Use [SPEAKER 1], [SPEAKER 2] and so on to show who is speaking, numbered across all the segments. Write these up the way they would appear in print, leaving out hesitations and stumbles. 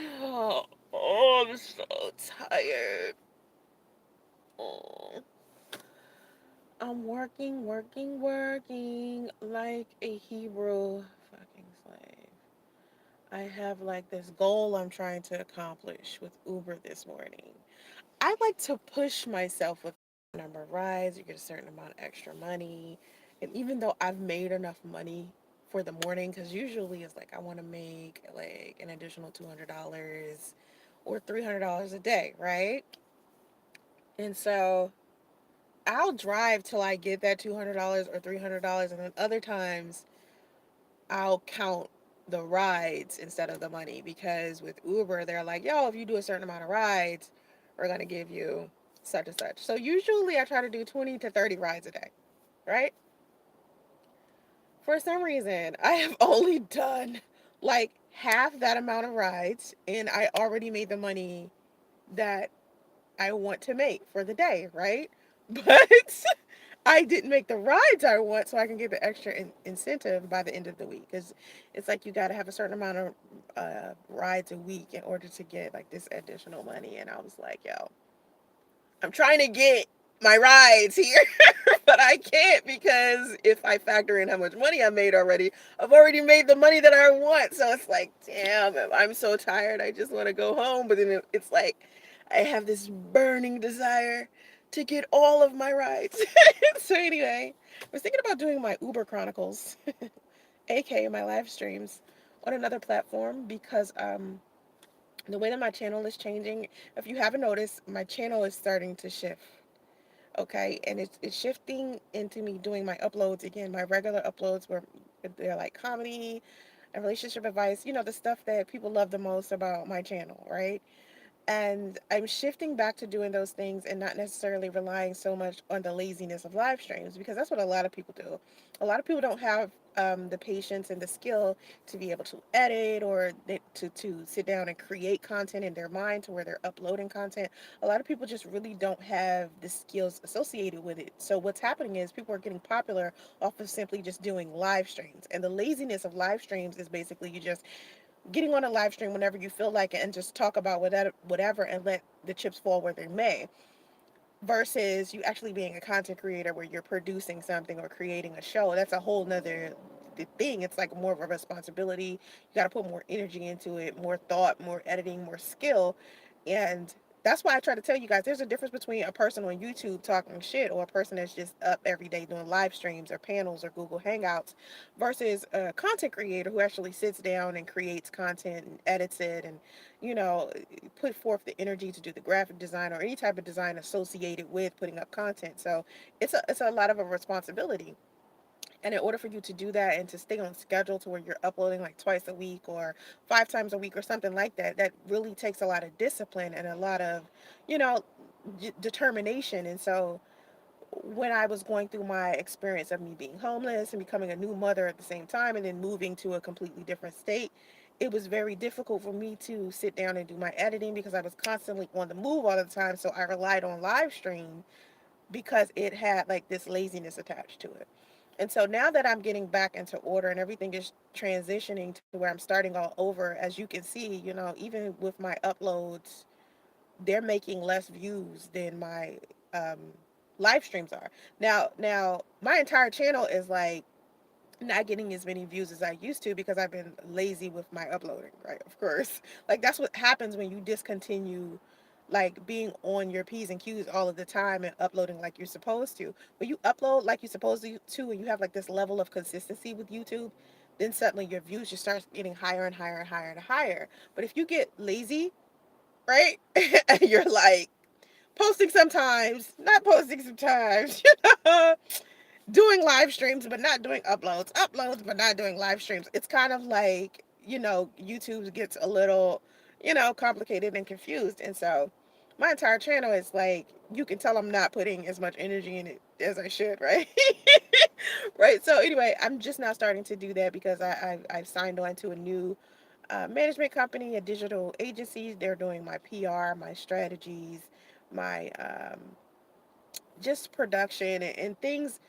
[SPEAKER 1] Oh, I'm so tired. Oh, I'm working like a Hebrew fucking slave. I have like this goal I'm trying to accomplish with Uber this morning. I like to push myself with a number of rides. You get a certain amount of extra money. And even though I've made enough money for the morning, because usually it's like I want to make like an additional $200 or $300 a day, right? And so I'll drive till I get that $200 or $300. And then other times I'll count the rides instead of the money because with Uber, they're like, yo, if you do a certain amount of rides, we're going to give you such and such. So usually I try to do 20 to 30 rides a day, right? For some reason, I have only done like half that amount of rides and I already made the money that I want to make for the day, right? But I didn't make the rides I want so I can get the extra incentive by the end of the week. Because it's like you got to have a certain amount of rides a week in order to get like this additional money. And I was like, yo, I'm trying to get my rides here, but I can't because if I factor in how much money I made already, I've already made the money that I want. So it's like, damn, I'm so tired. I just want to go home. But then it's like, I have this burning desire to get all of my rides. So anyway, I was thinking about doing my Uber Chronicles, aka my live streams, on another platform because the way that my channel is changing, if you haven't noticed, my channel is starting to shift. Okay, and it's shifting into me doing my uploads again. My regular uploads were they're like comedy and relationship advice, the stuff that people love the most about my channel, right? And I'm shifting back to doing those things and not necessarily relying so much on the laziness of live streams because that's what a lot of people do. A lot of people don't have the patience and the skill to be able to edit or to sit down and create content in their mind to where they're uploading content. A lot of people just really don't have the skills associated with it. So what's happening is people are getting popular off of simply just doing live streams. And the laziness of live streams is basically you just getting on a live stream whenever you feel like it and just talk about whatever and let the chips fall where they may versus you actually being a content creator where you're producing something or creating a show. That's a whole nother thing. It's like more of a responsibility. You got to put more energy into it, more thought, more editing, more skill. And that's why I try to tell you guys there's a difference between a person on YouTube talking shit or a person that's just up every day doing live streams or panels or Google Hangouts versus a content creator who actually sits down and creates content and edits it and you know put forth the energy to do the graphic design or any type of design associated with putting up content. So it's a lot of a responsibility. And in order for you to do that and to stay on schedule to where you're uploading like twice a week or 5 times a week or something like that, that really takes a lot of discipline and a lot of, you know, determination. And so when I was going through my experience of me being homeless and becoming a new mother at the same time and then moving to a completely different state, it was very difficult for me to sit down and do my editing because I was constantly on the move all the time. So I relied on live stream because it had like this laziness attached to it. And so now that I'm getting back into order and everything is transitioning to where I'm starting all over, as you can see, even with my uploads, they're making less views than my um, live streams are. Now, my entire channel is like not getting as many views as I used to because I've been lazy with my uploading, right? Of course. Like that's what happens when you discontinue like being on your P's and Q's all of the time and uploading like you're supposed to. When you upload like you're supposed to and you have like this level of consistency with YouTube, then suddenly your views just start getting higher and higher and higher and higher. But if you get lazy, right? And you're like posting sometimes, not posting sometimes, doing live streams but not doing uploads but not doing live streams. It's kind of like, YouTube gets a little, complicated and confused. And so my entire channel is like, you can tell I'm not putting as much energy in it as I should, right? Right. So anyway, I'm just now starting to do that because I've signed on to a new management company, a digital agency. They're doing my PR, my strategies, my just production and things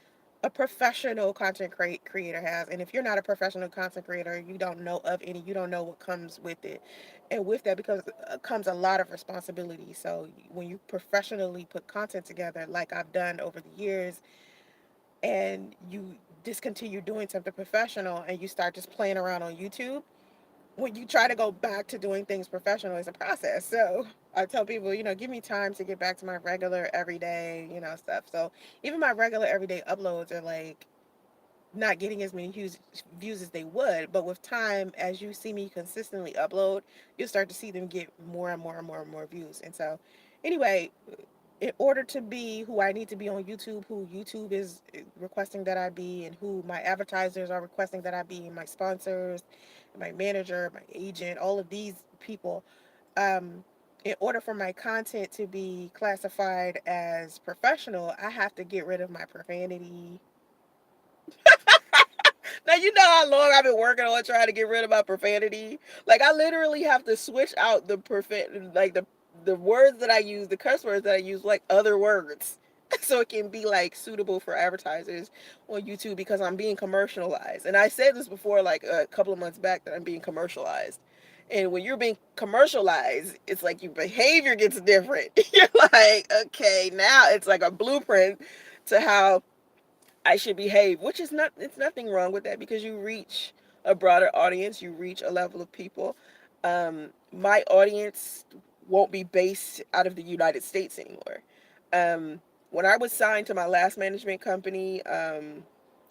[SPEAKER 1] a professional creator has. And if you're not a professional content creator, you don't know of any, you don't know what comes with it. And with that because comes a lot of responsibility. So when you professionally put content together, like I've done over the years, and you discontinue doing something professional and you start just playing around on YouTube, when you try to go back to doing things professional, it's a process. So I tell people, give me time to get back to my regular everyday, stuff. So even my regular everyday uploads are like not getting as many views as they would, but with time, as you see me consistently upload, you'll start to see them get more and more and more and more views. And so anyway, in order to be who I need to be on YouTube, who YouTube is requesting that I be, and who my advertisers are requesting that I be, my sponsors, my manager, my agent, all of these people, um, in order for my content to be classified as professional, I have to get rid of my profanity. Now you know how long I've been working on trying to get rid of my profanity. Like I literally have to switch out the words that I use, the curse words that I use, like other words, so it can be like suitable for advertisers on YouTube because I'm being commercialized. And I said this before, like a couple of months back, that I'm being commercialized. And when you're being commercialized, it's like your behavior gets different. You're like, okay, now it's like a blueprint to how I should behave, which is not, it's nothing wrong with that because you reach a broader audience, you reach a level of people. My audience won't be based out of the United States anymore. When I was signed to my last management company, and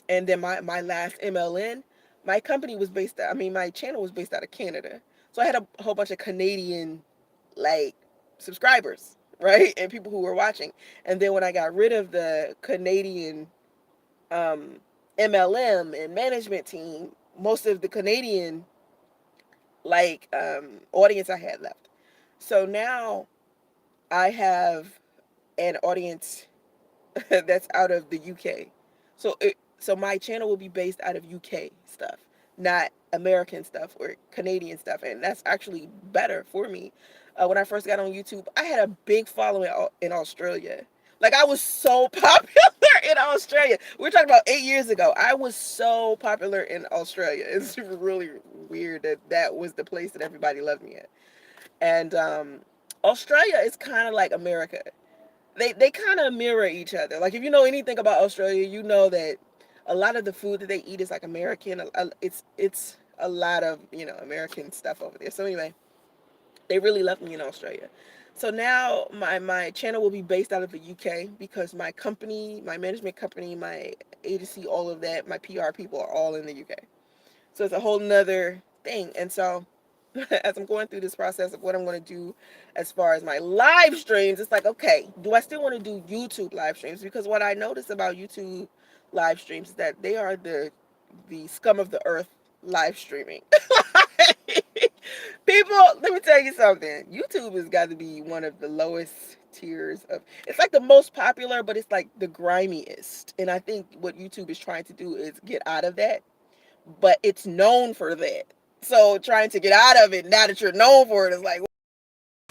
[SPEAKER 1] then my last MLN, my company was based, my channel was based out of Canada. So I had a whole bunch of Canadian, like, subscribers, right? And people who were watching. And then when I got rid of the Canadian um, MLM and management team, most of the Canadian audience I had left. So now I have an audience that's out of the UK. So my channel will be based out of UK stuff, not American stuff or Canadian stuff, and that's actually better for me. When I first got on YouTube, I had a big following in Australia. Like I was so popular in Australia. We're talking about 8 years ago. I was so popular in Australia. It's really weird that that was the place that everybody loved me at. And Australia is kind of like America. They kind of mirror each other. Like if you know anything about Australia, you know that a lot of the food that they eat is like American. It's a lot of American stuff over there. So anyway, they really love me in Australia. So now my channel will be based out of the UK because my company, my management company, my agency, all of that, my PR people are all in the UK. So it's a whole nother thing. And so as I'm going through this process of what I'm going to do as far as my live streams, it's like, okay, do I still want to do YouTube live streams? Because what I notice about YouTube live streams is that they are the scum of the earth live streaming. People, let me tell you something. YouTube has got to be one of the lowest tiers of, it's like the most popular, but it's like the grimiest. And I think what YouTube is trying to do is get out of that, but it's known for that. So trying to get out of it now that you're known for it is like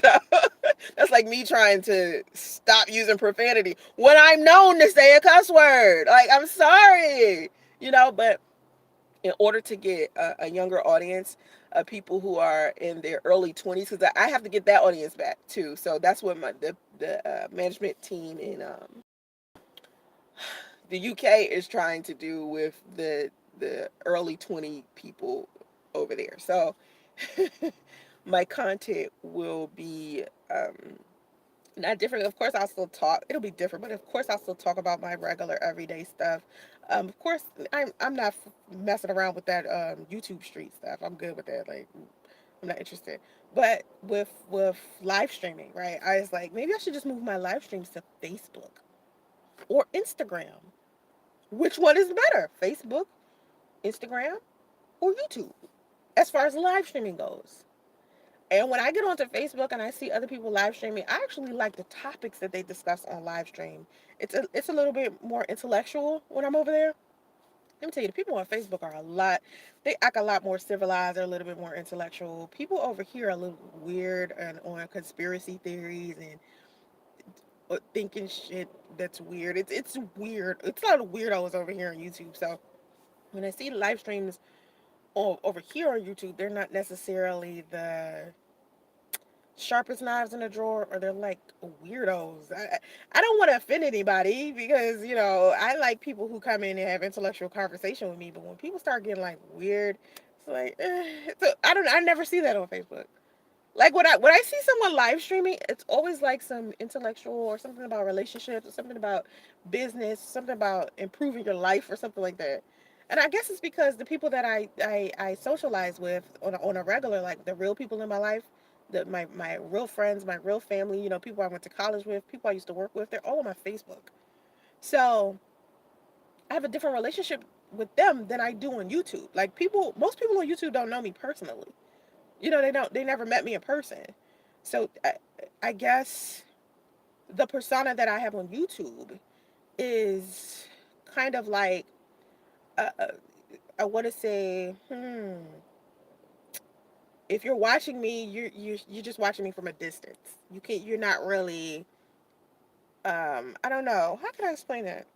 [SPEAKER 1] that's like me trying to stop using profanity when I'm known to say a cuss word. Like I'm sorry, but in order to get a younger audience, people who are in their early 20s, because I have to get that audience back too. So that's what the management team in the UK is trying to do with the early 20 people over there. So my content will be not different. Of course, I'll still talk. It'll be different, but of course, I'll still talk about my regular everyday stuff. Of course, I'm not messing around with that YouTube street stuff. I'm good with that. Like, I'm not interested. But with live streaming, right? I was like, maybe I should just move my live streams to Facebook or Instagram. Which one is better? Facebook, Instagram, or YouTube? As far as live streaming goes. And when I get onto Facebook and I see other people live streaming, I actually like the topics that they discuss on live stream. It's a little bit more intellectual when I'm over there. Let me tell you, the people on Facebook are a lot. They act a lot more civilized. They're a little bit more intellectual. People over here are a little weird and on conspiracy theories and thinking shit that's weird. It's weird. It's a lot of weirdos over here on YouTube. So when I see live streams over here on YouTube, they're not necessarily the sharpest knives in the drawer, or they're like weirdos. I don't want to offend anybody, because I like people who come in and have intellectual conversation with me, but when people start getting like weird, it's like so I never see that on Facebook. Like when I see someone live streaming, it's always like some intellectual or something about relationships or something about business, something about improving your life or something like that. And I guess it's because the people that I socialize with on a regular, like the real people in my life, my real friends, my real family, people I went to college with, people I used to work with, they're all on my Facebook. So I have a different relationship with them than I do on YouTube. Like most people on YouTube don't know me personally. They never met me in person. So I guess the persona that I have on YouTube is kind of like, uh, uh, I want to say, if you're watching me, you're just watching me from a distance. You're not really, I don't know. How can I explain that?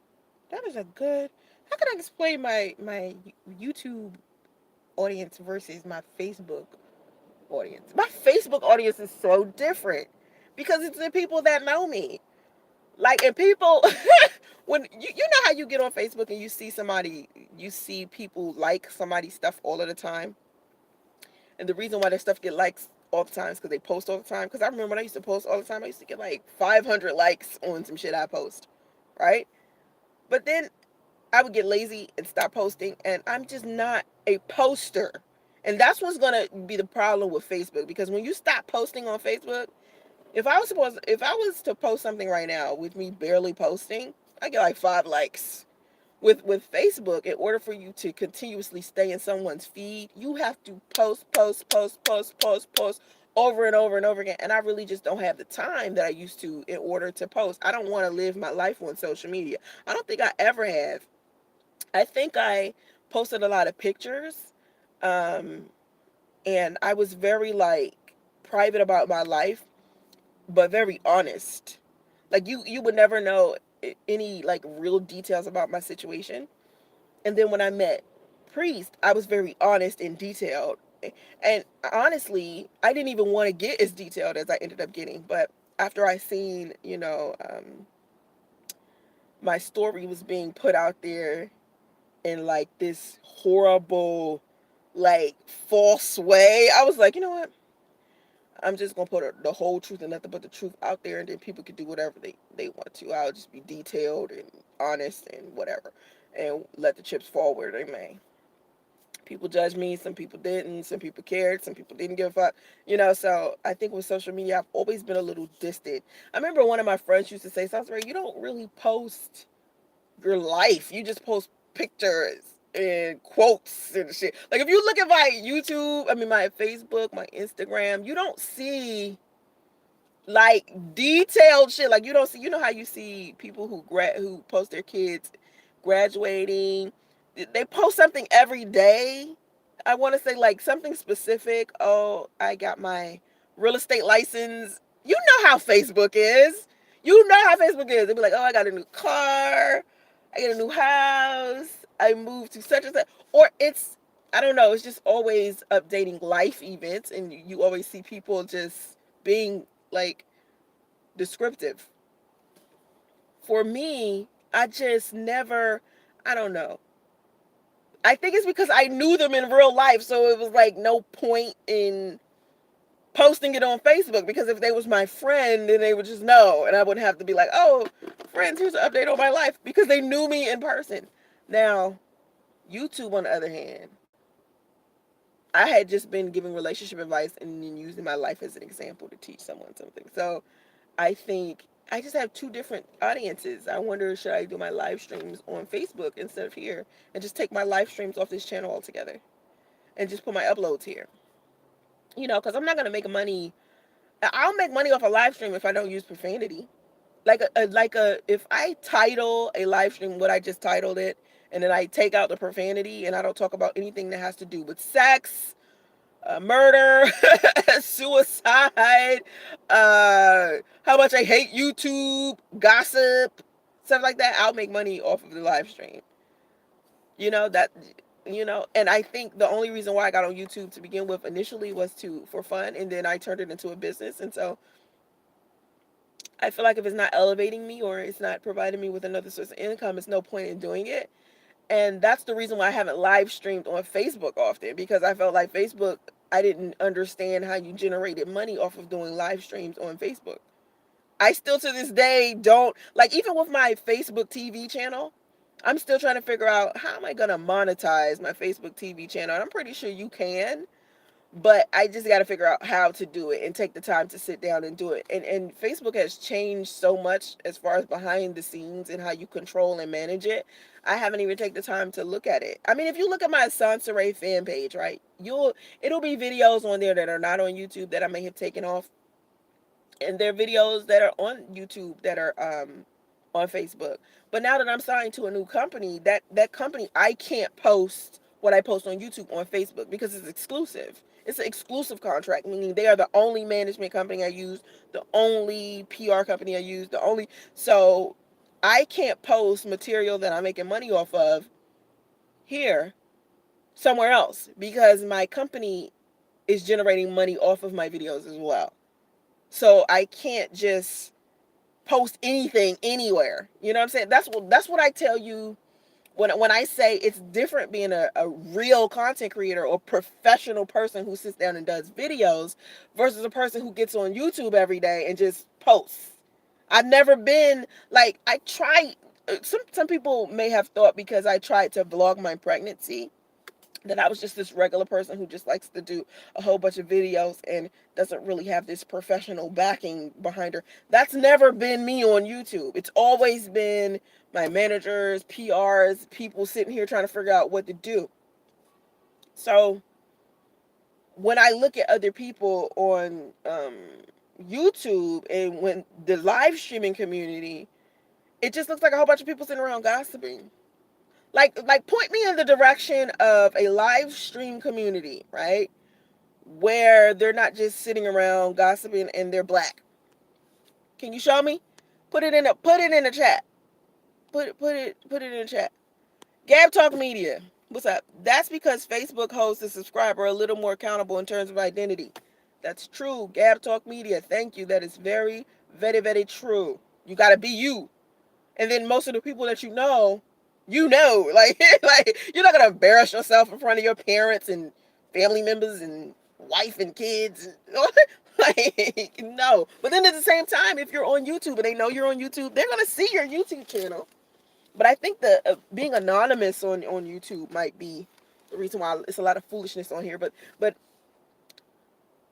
[SPEAKER 1] That is a good, how can I explain my YouTube audience versus my Facebook audience? My Facebook audience is so different because it's the people that know me. Like, and people, when you know how you get on Facebook and you see people like somebody's stuff all of the time, and the reason why their stuff get likes all the time is because they post all the time. Because I remember when I used to post all the time, I used to get like 500 likes on some shit I post, right? But then I would get lazy and stop posting, and I'm just not a poster. And that's what's gonna be the problem with Facebook, because when you stop posting on Facebook, if I was to post something right now with me barely posting, I get like 5 likes. With Facebook, in order for you to continuously stay in someone's feed, you have to post over and over and over again. And I really just don't have the time that I used to in order to post. I don't want to live my life on social media. I don't think I ever have. I think I posted a lot of pictures, um, and I was very like private about my life, but very honest. Like you would never know any like real details about my situation. And then when I met Priest, I was very honest and detailed. And honestly, I didn't even want to get as detailed as I ended up getting. But after I seen, my story was being put out there in like this horrible, like false way, I was like, you know what? I'm just gonna put the whole truth and nothing but the truth out there, and then people can do whatever they want to. I'll just be detailed and honest and whatever, and let the chips fall where they may. People judge me, some people didn't, some people cared, some people didn't give a fuck. So I think with social media, I've always been a little distant. I remember one of my friends used to say, Soncerae, you don't really post your life. You just post pictures and quotes and shit. Like if you look at my YouTube, I mean my Facebook, my Instagram, you don't see like detailed shit. Like you don't see, how you see people who post their kids graduating. They post something every day. I want to say like something specific. Oh, I got my real estate license. You know how Facebook is. You know how Facebook is. They be like, oh, I got a new car. I get a new house. I moved to such and such. Or it's, I don't know, it's just always updating life events. And you always see people just being like descriptive. For me, I just never, I don't know. I think it's because I knew them in real life, so it was like no point in posting it on Facebook, because if they was my friend, then they would just know, and I wouldn't have to be like, "Oh, friends, here's an update on my life," because they knew me in person. Now, YouTube, on the other hand, I had just been giving relationship advice and then using my life as an example to teach someone something. So I think I just have two different audiences. I wonder, should I do my live streams on Facebook instead of here, and just take my live streams off this channel altogether and just put my uploads here? Because I'm not going to make money. I'll make money off a live stream if I don't use profanity. If I title a live stream what I just titled it, and then I take out the profanity and I don't talk about anything that has to do with sex, murder, suicide, uh, how much I hate YouTube, gossip, stuff like that. I'll make money off of the live stream. You know, that, and I think the only reason why I got on YouTube to begin with initially was to for fun, and then I turned it into a business. And so I feel like if it's not elevating me or it's not providing me with another source of income, it's no point in doing it. And that's the reason why I haven't live streamed on Facebook often, because I felt like Facebook, I didn't understand how you generated money off of doing live streams on Facebook. I still to this day don't, like, even with my Facebook TV channel, I'm still trying to figure out how am I going to monetize my Facebook TV channel. And I'm pretty sure you can, but I just got to figure out how to do it and take the time to sit down and do it. And Facebook has changed so much as far as behind the scenes and how you control and manage it. I haven't even taken the time to look at it. I mean, if you look at my Soncerae fan page, right, it'll be videos on there that are not on YouTube that I may have taken off, and there are videos that are on YouTube that are on Facebook. But now that I'm signed to a new company, that company, I can't post what I post on YouTube on Facebook because it's exclusive. It's an exclusive contract, meaning they are the only management company I use, the only PR company I use, the only, so I can't post material that I'm making money off of here somewhere else because my company is generating money off of my videos as well. So I can't just post anything anywhere. You know what I'm saying? That's what I tell you when I say it's different being a real content creator or professional person who sits down and does videos versus a person who gets on YouTube every day and just posts. I've never been like, I tried, some people may have thought because I tried to vlog my pregnancy that I was just this regular person who just likes to do a whole bunch of videos and doesn't really have this professional backing behind her. That's never been me on YouTube. It's always been my managers, PRs, people sitting here trying to figure out what to do. So when I look at other people on YouTube and when the live streaming community, it just looks like a whole bunch of people sitting around gossiping. Like point me in the direction of a live stream community, right? Where they're not just sitting around gossiping and they're black. Can you show me? Put it in the chat. Put it in the chat. Gab Talk Media. What's up? That's because Facebook holds the subscriber a little more accountable in terms of identity. That's true. Gab Talk Media. Thank you. That is very, very, very true. You gotta be you. And then most of the people that like like you're not gonna embarrass yourself in front of your parents and family members and wife and kids. Like, no. But then at the same time, if you're on YouTube and they know you're on YouTube, they're gonna see your YouTube channel. But I think the being anonymous on YouTube might be the reason why it's a lot of foolishness on here. But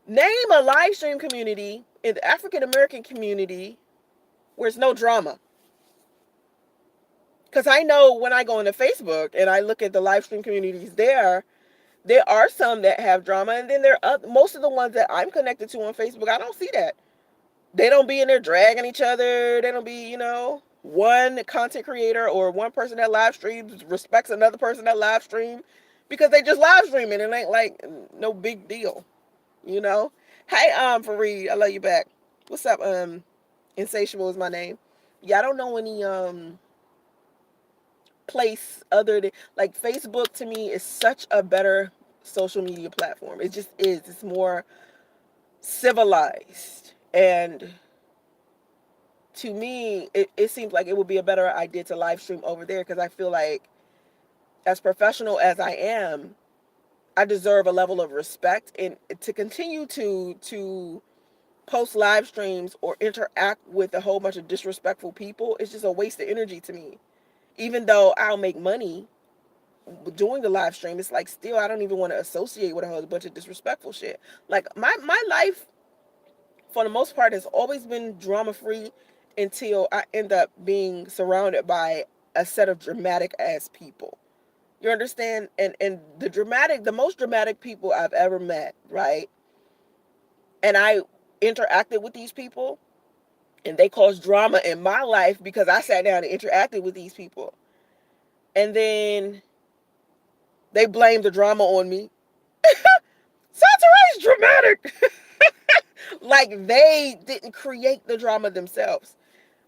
[SPEAKER 1] name a live stream community in the African American community where it's no drama. Because I know when I go into Facebook and I look at the live stream communities there are some that have drama, and then there are most of the ones that I'm connected to on Facebook, I don't see that. They don't be in there dragging each other. They don't be, one content creator or one person that live streams respects another person that live stream because they just live streaming and it ain't like no big deal, you know. Hey, Fareed, I love you back. What's up? Insatiable is my name. Yeah, I don't know any place other than, like, Facebook to me is such a better social media platform. It just is. It's more civilized, and to me it seems like it would be a better idea to live stream over there because I feel like as professional as I am, I deserve a level of respect, and to continue to post live streams or interact with a whole bunch of disrespectful people is just a waste of energy to me. Even though I'll make money doing the live stream, it's like still I don't even want to associate with a whole bunch of disrespectful shit. Like my life for the most part has always been drama free until I end up being surrounded by a set of dramatic ass people. You understand? And the most dramatic people I've ever met, right? And I interacted with these people and they caused drama in my life because I sat down and interacted with these people. And then they blamed the drama on me. Soncerae is dramatic. Like they didn't create the drama themselves,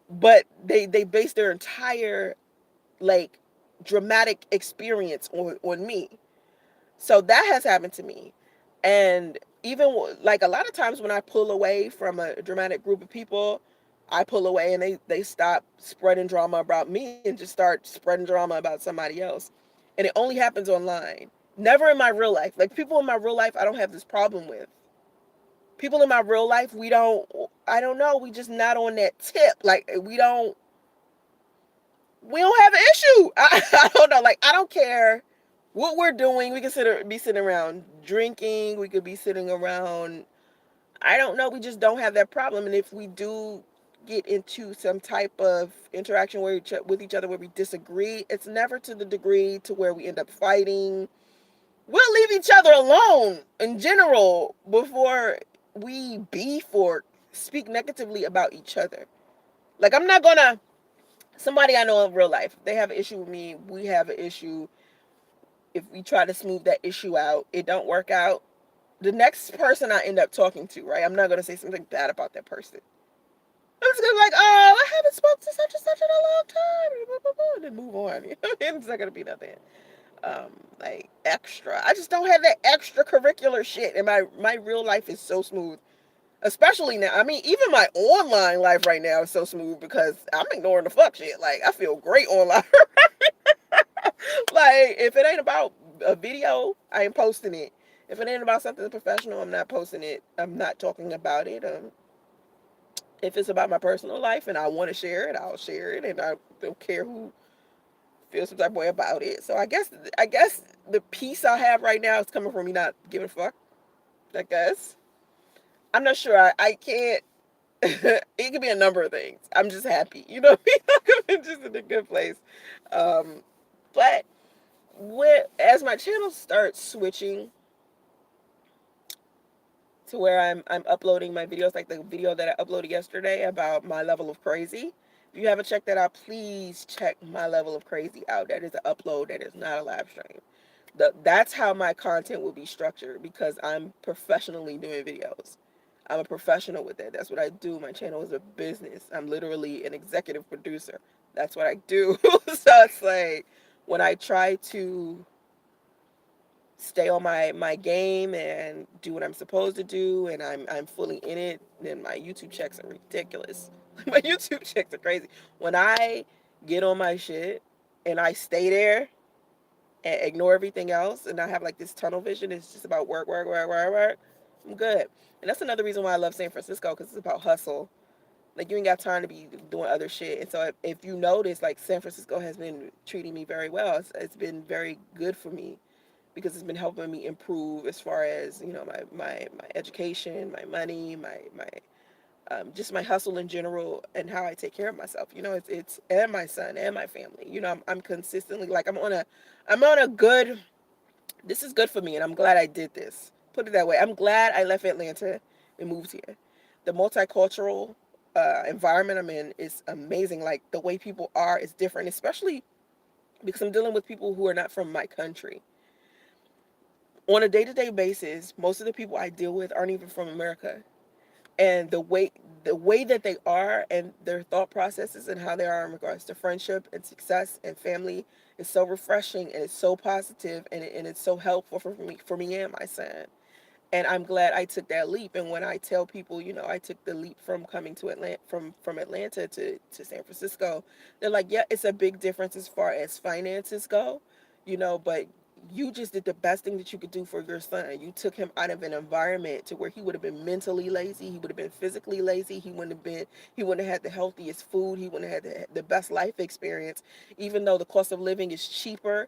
[SPEAKER 1] but they based their entire like dramatic experience on me. So that has happened to me. And even like a lot of times when I pull away from a dramatic group of people, I pull away and they stop spreading drama about me and just start spreading drama about somebody else. And it only happens online. Never in my real life. Like people in my real life I don't have this problem with. People in my real life, we don't, I don't know, we just not on that tip. Like we don't have an issue. I don't know. Like I don't care what we're doing. We could be sitting around drinking. We could be sitting around. I don't know. We just don't have that problem. And if we do get into some type of interaction with each other where we disagree, it's never to the degree to where we end up fighting. We'll leave each other alone in general before we beef or speak negatively about each other. Like I'm not gonna, somebody I know in real life, they have an issue with me, we have an issue. If we try to smooth that issue out, it don't work out. The next person I end up talking to, right? I'm not gonna say something bad about that person. I'm just gonna be like, oh, I haven't spoken to such and such in a long time, and then move on. You know, it's not gonna be nothing like extra. I just don't have that extracurricular shit, and my real life is so smooth. Especially now. I mean, even my online life right now is so smooth because I'm ignoring the fuck shit. Like I feel great online. Like if it ain't about a video, I ain't posting it. If it ain't about something professional, I'm not posting it. I'm not talking about it. If it's about my personal life and I want to share it, I'll share it, and I don't care who feels some type of way about it. So I guess the peace I have right now is coming from me not giving a fuck. I guess I'm not sure. I can't. It could be a number of things. I'm just happy, you know. I'm just in a good place. Um, but as my channel starts switching to where I'm uploading my videos, like the video that I uploaded yesterday about my level of crazy. If you haven't checked that out, please check my level of crazy out. That is an upload. That is not a live stream. That's how my content will be structured because I'm professionally doing videos. I'm a professional with that. That's what I do. My channel is a business. I'm literally an executive producer. That's what I do. So it's like when I try to stay on my game and do what I'm supposed to do and I'm fully in it, then my YouTube checks are ridiculous. My YouTube checks are crazy. When I get on my shit and I stay there and ignore everything else and I have like this tunnel vision, it's just about work, work, work, work, work, I'm good. And that's another reason why I love San Francisco, because it's about hustle. Like you ain't got time to be doing other shit. And so if you notice, like San Francisco has been treating me very well. It's been very good for me because it's been helping me improve as far as, you know, my education, my money, my just my hustle in general and how I take care of myself. You know, it's and my son and my family. You know, I'm consistently like I'm on a good, this is good for me and I'm glad I did this. Put it that way. I'm glad I left Atlanta and moved here. The multicultural environment I'm in is amazing. Like the way people are is different, especially because I'm dealing with people who are not from my country. On a day-to-day basis, most of the people I deal with aren't even from America. And the way that they are and their thought processes and how they are in regards to friendship and success and family is so refreshing and it's so positive and it's so helpful for me and my son. And I'm glad I took that leap. And when I tell people, you know, I took the leap from coming to Atlanta, from Atlanta to San Francisco, they're like, yeah, it's a big difference as far as finances go, you know, but you just did the best thing that you could do for your son. You took him out of an environment to where he would have been mentally lazy, he would have been physically lazy, he wouldn't have had the healthiest food, he wouldn't have had the best life experience. Even though the cost of living is cheaper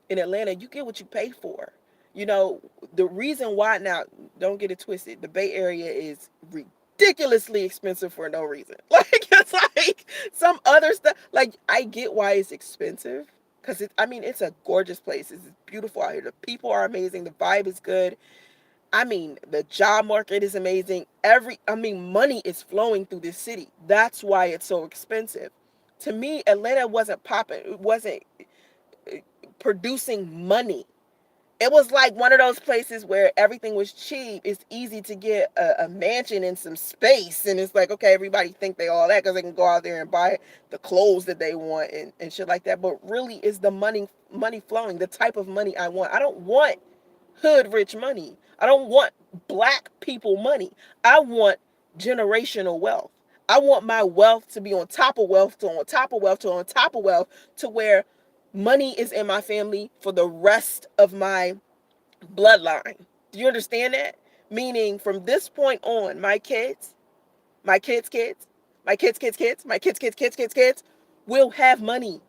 [SPEAKER 1] in Atlanta, you get what you pay for. You know, the reason why, now, don't get it twisted, the Bay Area is ridiculously expensive for no reason. Like, it's like some other stuff. Like, I get why it's expensive. Because, I mean, it's a gorgeous place. It's beautiful out here. The people are amazing. The vibe is good. I mean, the job market is amazing. Money is flowing through this city. That's why it's so expensive. To me, Atlanta wasn't popping. It wasn't producing money. It was like one of those places where everything was cheap. It's easy to get a mansion and some space, and it's like, okay, everybody think they all that because they can go out there and buy the clothes that they want and shit like that. But really, is the money flowing? The type of money I want. I don't want hood rich money. I don't want black people money. I want generational wealth. I want my wealth to be on top of wealth, to on top of wealth, to on top of wealth, to where money is in my family for the rest of my bloodline. Do you understand that? Meaning from this point on, my kids, my kids' kids, my kids' kids' kids, my kids' kids' kids' kids' kids will have money.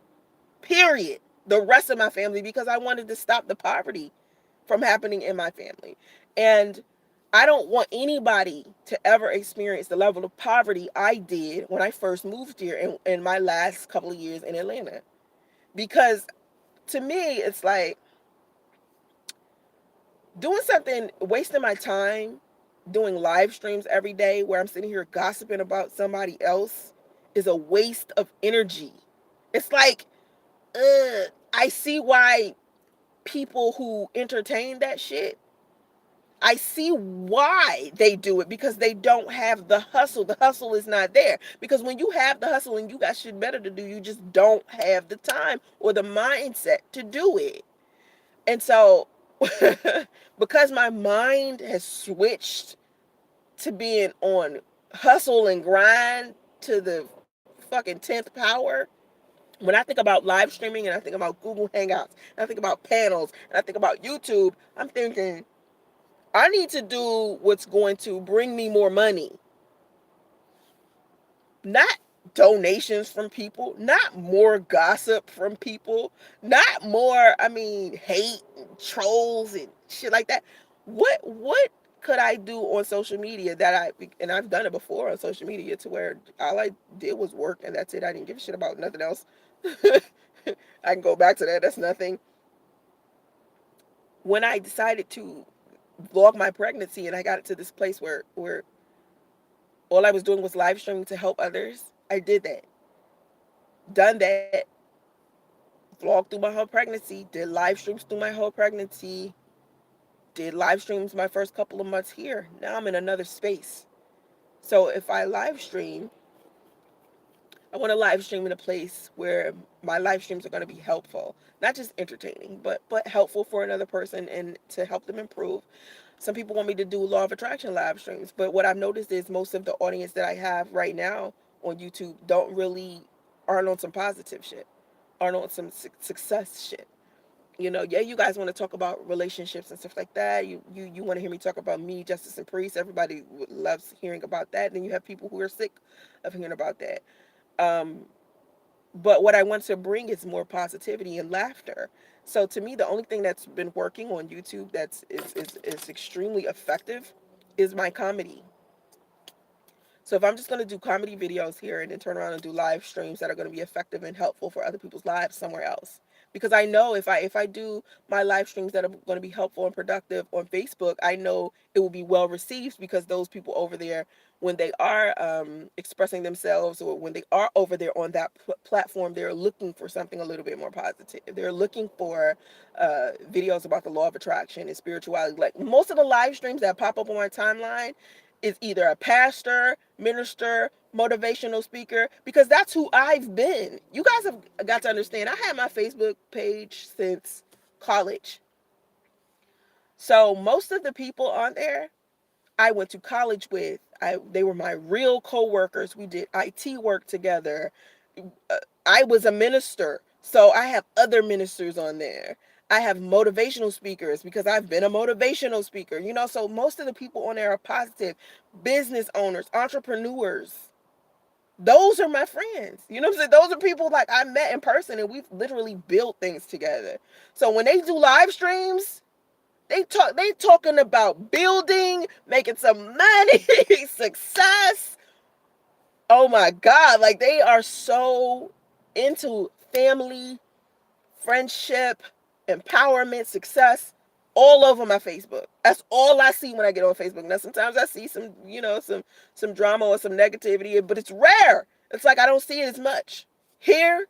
[SPEAKER 1] Period. The rest of my family, because I wanted to stop the poverty from happening in my family. And I don't want anybody to ever experience the level of poverty I did when I first moved here in my last couple of years in Atlanta. Because to me, it's like doing something, wasting my time doing live streams every day where I'm sitting here gossiping about somebody else is a waste of energy. It's like, I see why people who entertain that shit, I see why they do it, because they don't have the hustle. The hustle is not there. Because when you have the hustle and you got shit better to do, you just don't have the time or the mindset to do it. And so, because my mind has switched to being on hustle and grind to the fucking 10th power, when I think about live streaming and I think about Google Hangouts, and I think about panels, and I think about YouTube, I'm thinking, I need to do what's going to bring me more money. Not donations from people, not more gossip from people, not more, hate and trolls and shit like that. What could I do on social media that and I've done it before on social media to where all I did was work and that's it. I didn't give a shit about nothing else. I can go back to that. That's nothing. When I decided to vlog my pregnancy and I got it to this place where all I was doing was live streaming to help others, I did that. Done that. Vlogged through my whole pregnancy. Did live streams through my whole pregnancy. Did live streams my first couple of months here. Now I'm in another space. So if I live stream, I want to live stream in a place where my live streams are going to be helpful, not just entertaining, but helpful for another person and to help them improve. Some people want me to do law of attraction live streams, but what I've noticed is most of the audience that I have right now on YouTube don't really aren't on some positive shit, aren't on some success shit. Yeah, you guys want to talk about relationships and stuff like that. You want to hear me talk about me, justice, and priest. Everybody loves hearing about that. Then you have people who are sick of hearing about that. Um, but what I want to bring is more positivity and laughter. So to me, the only thing that's been working on YouTube is extremely effective is my comedy. So if I'm just going to do comedy videos here and then turn around and do live streams that are going to be effective and helpful for other people's lives somewhere else, because I know if I do my live streams that are going to be helpful and productive on Facebook, I know it will be well received because those people over there, when they are expressing themselves or when they are over there on that platform, they're looking for something a little bit more positive. They're looking for videos about the law of attraction and spirituality. Like most of the live streams that pop up on my timeline is either a pastor, minister, motivational speaker, because that's who I've been. You guys have got to understand, I had my Facebook page since college. So most of the people on there I went to college with. They were my real co-workers. We did IT work together. I was a minister, so I have other ministers on there. I have motivational speakers because I've been a motivational speaker. So most of the people on there are positive business owners, entrepreneurs. Those are my friends. You know what I'm saying? Those are people like I met in person and we've literally built things together. So when they do live streams, they talking about building, making some money, success. Oh my God. Like they are so into family, friendship, empowerment, success, all over my Facebook. That's all I see when I get on Facebook. Now sometimes I see some drama or some negativity, but it's rare. It's like I don't see it as much. Here,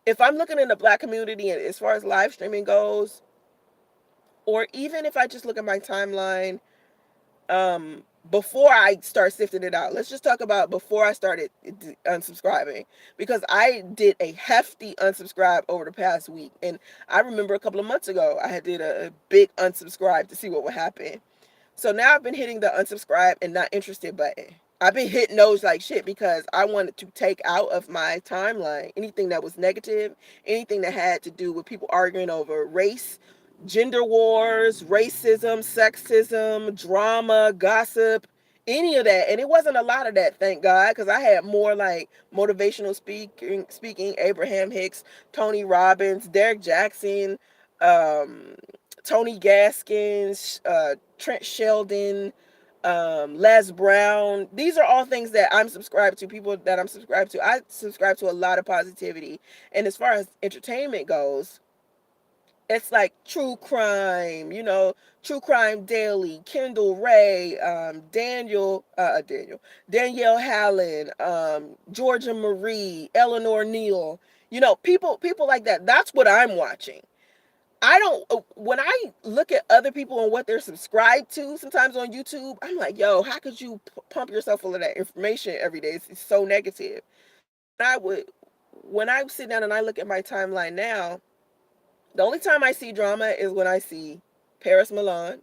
[SPEAKER 1] if I'm looking in the black community and as far as live streaming goes, Or even if I just look at my timeline, before I start sifting it out. Let's just talk about before I started unsubscribing, because I did a hefty unsubscribe over the past week, and I remember a couple of months ago I had did a big unsubscribe to see what would happen. So now I've been hitting the unsubscribe and not interested button. I've been hitting those like shit because I wanted to take out of my timeline anything that was negative, anything that had to do with people arguing over race, gender wars, racism, sexism, drama, gossip, any of that. And it wasn't a lot of that, thank God, because I had more like motivational speaking, Abraham Hicks, Tony Robbins, Derek Jackson, um, Tony Gaskins, Trent Sheldon, Les Brown. These are all things that I'm subscribed to, people that I'm subscribed to. I subscribe to a lot of positivity. And as far as entertainment goes, it's like true crime, true crime daily, Kendall Ray, Danielle Hallen, Georgia Marie, Eleanor Neal, people like that. That's what I'm watching. I don't, when I look at other people and what they're subscribed to sometimes on YouTube, I'm like, yo, how could you pump yourself full of that information every day? It's so negative. I would, when I sit down and I look at my timeline now, the only time I see drama is when I see Paris Milan.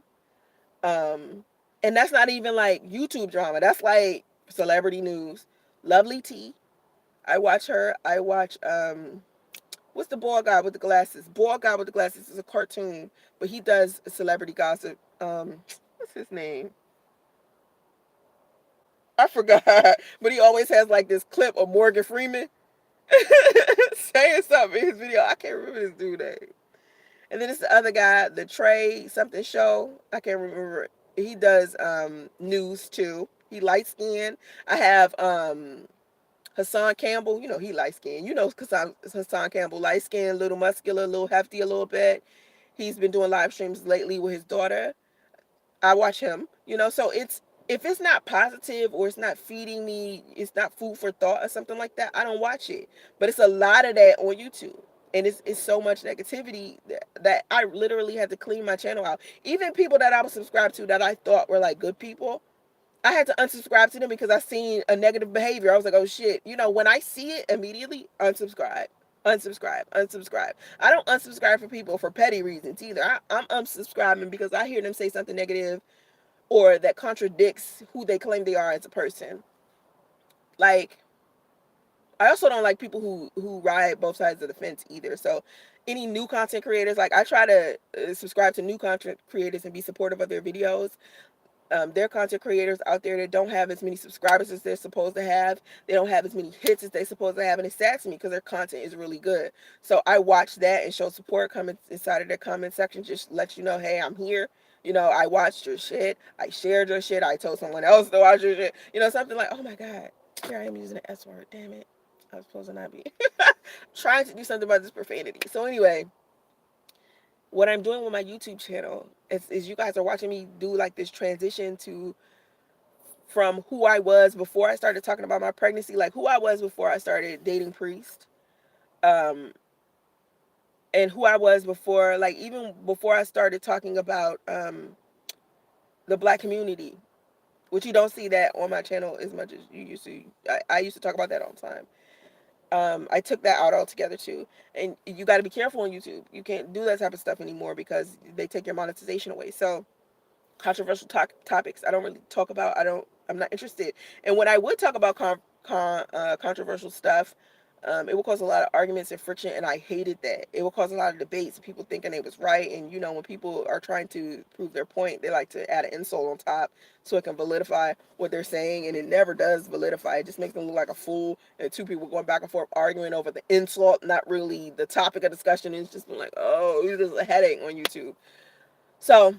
[SPEAKER 1] Um, and that's not even like YouTube drama. That's like celebrity news. Lovely T. I watch her. I watch what's the bald guy with the glasses? Bald guy with the glasses is a cartoon, but he does celebrity gossip. What's his name? I forgot. But he always has like this clip of Morgan Freeman saying something in his video. I can't remember this dude's name. And then it's the other guy, the Trey something show. I can't remember. He does news too. He light skinned. I have Hassan Campbell. He light skinned. Hassan Campbell light skinned, little muscular, little hefty a little bit. He's been doing live streams lately with his daughter. I watch him. So it's, if it's not positive or it's not feeding me, it's not food for thought or something like that, I don't watch it. But it's a lot of that on YouTube. And it's so much negativity that I literally had to clean my channel out. Even people that I was subscribed to that I thought were like good people, I had to unsubscribe to them because I seen a negative behavior. I was like, oh shit. When I see it, immediately unsubscribe. Unsubscribe, unsubscribe. I don't unsubscribe for people for petty reasons either. I'm unsubscribing because I hear them say something negative or that contradicts who they claim they are as a person. Like, I also don't like people who ride both sides of the fence either. So any new content creators, like I try to subscribe to new content creators and be supportive of their videos. There are content creators out there that don't have as many subscribers as they're supposed to have. They don't have as many hits as they're supposed to have, and it's sad to me because their content is really good. So I watch that and show support. Comments inside of their comment section just let you know, hey, I'm here. I watched your shit. I shared your shit. I told someone else to watch your shit. Something like, oh my god, here I am using the S word. Damn it, I was supposed to not be trying to do something about this profanity. So anyway, what I'm doing with my YouTube channel is you guys are watching me do like this transition to from who I was before I started talking about my pregnancy, like who I was before I started dating Priest, um, and who I was before, like even before I started talking about the Black community, which you don't see that on my channel as much as you used to. I used to talk about that all the time. I took that out altogether too. And you got to be careful on YouTube. You can't do that type of stuff anymore because they take your monetization away. So controversial topics I don't really talk about. I'm not interested. And when I would talk about controversial stuff, it would cause a lot of arguments and friction, and I hated that. It would cause a lot of debates, people thinking they was right, and when people are trying to prove their point, they like to add an insult on top so it can validify what they're saying, and it never does validify. It just makes them look like a fool, and two people going back and forth arguing over the insult, not really the topic of discussion. It's just been like, oh, this is a headache on YouTube. So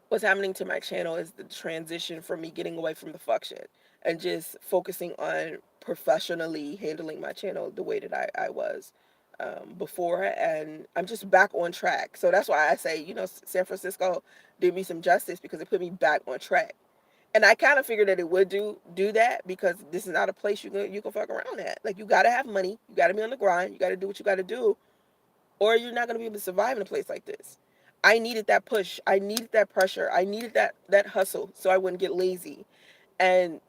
[SPEAKER 1] what's happening to my channel is the transition from me getting away from the fuck shit and just focusing on professionally handling my channel the way that I was before. And I'm just back on track. So that's why I say, San Francisco did me some justice because it put me back on track. And I kind of figured that it would do that because this is not a place you can fuck around at. Like, you got to have money. You got to be on the grind. You got to do what you got to do, or you're not going to be able to survive in a place like this. I needed that push. I needed that pressure. I needed that hustle so I wouldn't get lazy. And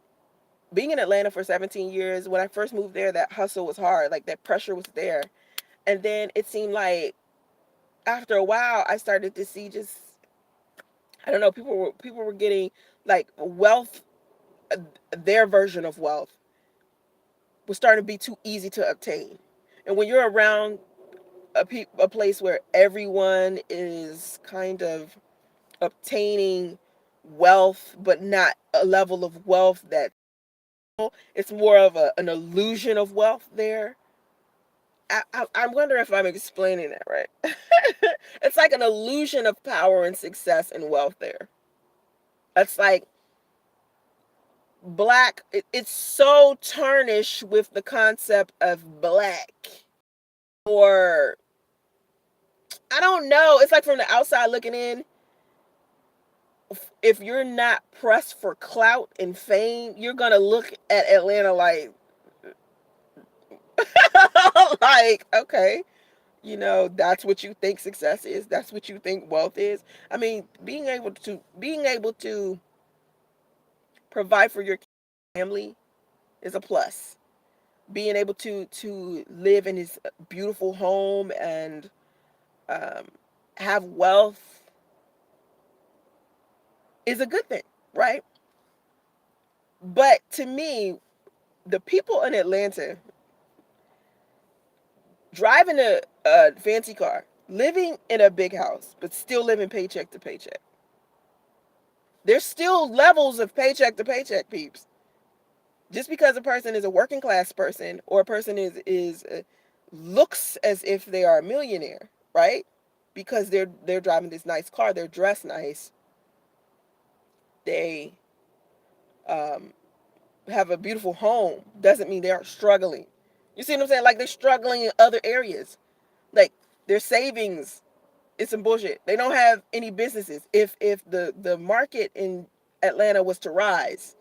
[SPEAKER 1] being in Atlanta for 17 years, when I first moved there, that hustle was hard. Like that pressure was there. And then it seemed like after a while I started to see just, I don't know, people were getting like wealth, their version of wealth was starting to be too easy to obtain. And when you're around a place where everyone is kind of obtaining wealth, but not a level of wealth that, it's more of an illusion of wealth there. I wonder if I'm explaining that right. It's like an illusion of power and success and wealth there. It's like black, it's so tarnished with the concept of black. Or, I don't know. It's like from the outside looking in, if you're not pressed for clout and fame, you're gonna look at Atlanta like, like, okay, that's what you think success is. That's what you think wealth is. I mean, being able to provide for your family is a plus. Being able to live in his beautiful home and um, have wealth is a good thing, right? But to me, the people in Atlanta driving a fancy car, living in a big house, but still living paycheck to paycheck. There's still levels of paycheck to paycheck, peeps. Just because a person is a working class person or a person is looks as if they are a millionaire, right? Because they're driving this nice car, they're dressed nice, they um, have a beautiful home, doesn't mean they aren't struggling. You see what I'm saying? Like they're struggling in other areas. Like their savings is some bullshit. They don't have any businesses. If the market in Atlanta was to rise,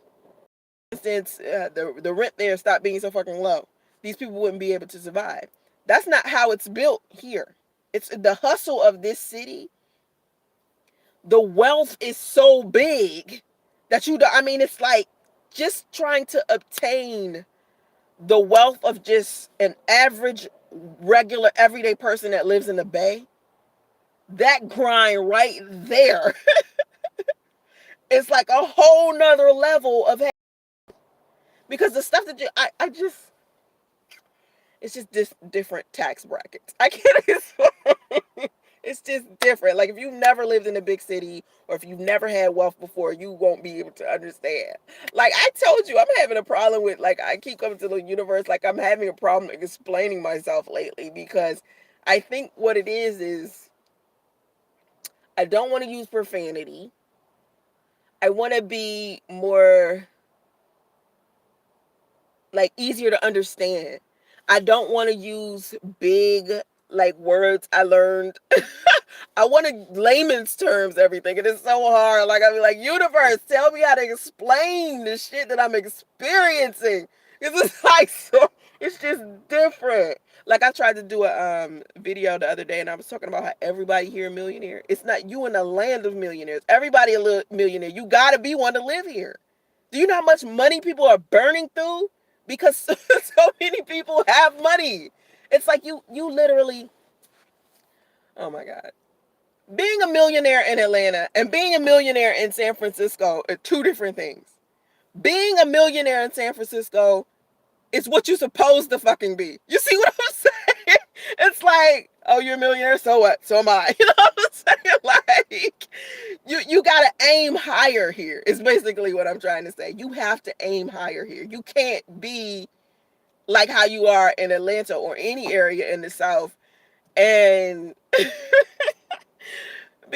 [SPEAKER 1] since the rent there stopped being so fucking low, these people wouldn't be able to survive. That's not how it's built here. It's the hustle of this city. The wealth is so big that I mean, it's like just trying to obtain the wealth of just an average, regular, everyday person that lives in the Bay. That grind right there is like a whole nother level of, because the stuff that I just, it's just different tax brackets. I can't explain. It's just different. Like if you've never lived in a big city or if you've never had wealth before, you won't be able to understand. Like I told you, I'm having a problem with, like, I keep coming to the universe, like I'm having a problem explaining myself lately, because I think what it is I don't want to use profanity. I want to be more like easier to understand. I don't want to use big like words I learned. I want to layman's terms everything. It is so hard. Like I be like, universe, tell me how to explain the shit that I'm experiencing. Because it's like so, it's just different. Like I tried to do a video the other day and I was talking about how everybody here a millionaire. It's not. You in a land of millionaires. Everybody a millionaire. You gotta be one to live here. Do you know how much money people are burning through? Because so many people have money. It's like you literally, oh my God. Being a millionaire in Atlanta and being a millionaire in San Francisco are two different things. Being a millionaire in San Francisco is what you're supposed to fucking be. You see what I'm saying? It's like, oh, you're a millionaire, so what? So am I. You know what I'm saying? Like, you gotta aim higher here, is basically what I'm trying to say. You have to aim higher here. You can't be like how you are in Atlanta or any area in the South and be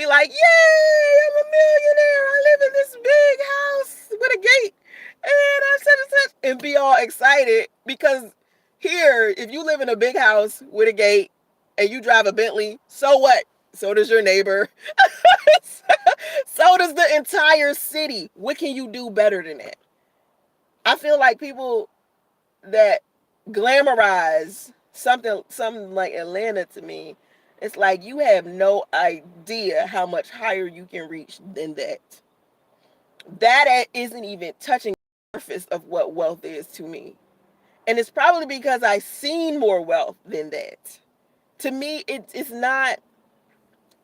[SPEAKER 1] like, yay, I'm a millionaire. I live in this big house with a gate. And I said, and be all excited, because here, if you live in a big house with a gate and you drive a Bentley, so what? So does your neighbor. So does the entire city. What can you do better than that? I feel like people that glamorize something like Atlanta to me, It's like you have no idea how much higher you can reach than that. That isn't even touching the surface of what wealth is to me. And it's probably because I've seen more wealth than that. To me, it's not,